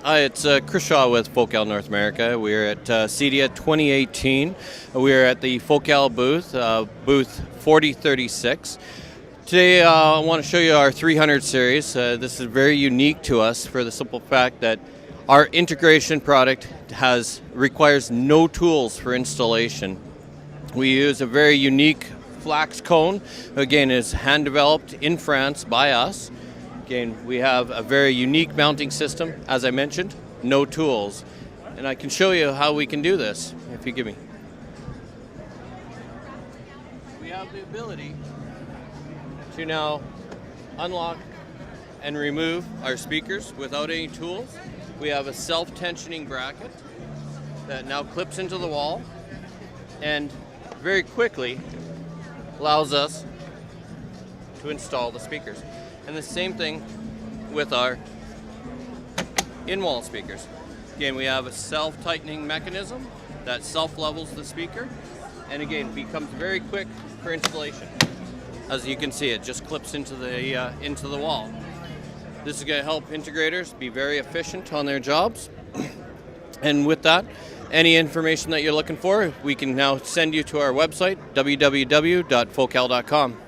Hi, it's Chris Shaw with Focal North America. We're at CEDIA 2018. We're at the Focal booth, booth 4036. Today I want to show you our 300 series. This is very unique to us for the simple fact that our integration product requires no tools for installation. We use a very unique flax cone. Again, it's hand developed in France by us. Again, we have a very unique mounting system, as I mentioned, no tools. And I can show you how we can do this, if you give me. We have the ability to now unlock and remove our speakers without any tools. We have a self-tensioning bracket that now clips into the wall and very quickly allows us to install the speakers. And the same thing with our in-wall speakers. Again, we have a self-tightening mechanism that self-levels the speaker, and again, becomes very quick for installation. As you can see, it just clips into the wall. This is going to help integrators be very efficient on their jobs. And with that, any information that you're looking for, we can now send you to our website, www.focal.com.